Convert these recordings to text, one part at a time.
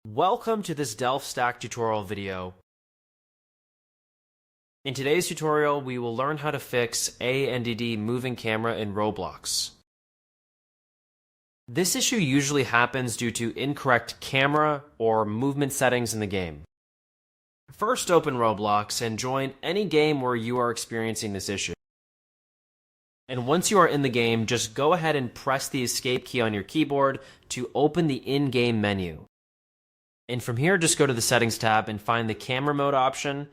Welcome to this DelftStack tutorial video. In today's tutorial, we will learn how to fix unwanted moving camera in Roblox. This issue usually happens due to incorrect camera or movement settings in the game. First, open Roblox and join any game where you are experiencing this issue. And once you are in the game, just go ahead and press the escape key on your keyboard to open the in-game menu. And from here, just go to the Settings tab and find the Camera Mode option.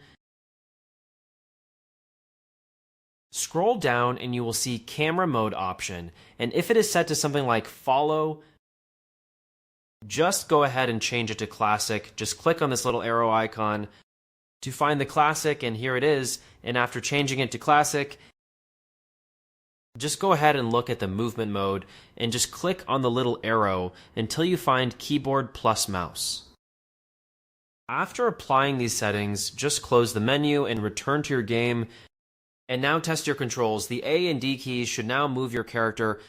Scroll down and you will see Camera Mode option. And if it is set to something like Follow, just go ahead and change it to Classic. Just click on this little arrow icon to find the Classic, and here it is. And after changing it to Classic, just go ahead and look at the movement mode and just click on the little arrow until you find Keyboard plus Mouse. After applying these settings, just close the menu and return to your game. And now test your controls. The A and D keys should now move your character.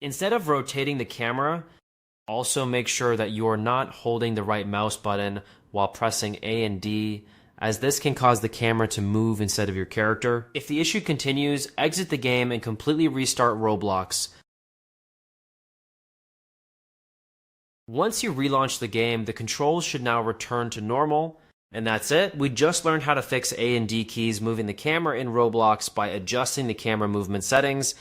Instead of rotating the camera, also make sure that you are not holding the right mouse button while pressing A and D, as this can cause the camera to move instead of your character. If the issue continues, exit the game and completely restart Roblox. Once you relaunch the game, the controls should now return to normal. And that's it. We just learned how to fix A and D keys moving the camera in Roblox by adjusting the camera movement settings.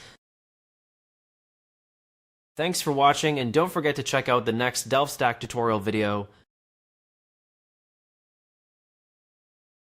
Thanks for watching, and don't forget to check out the next DelftStack tutorial video.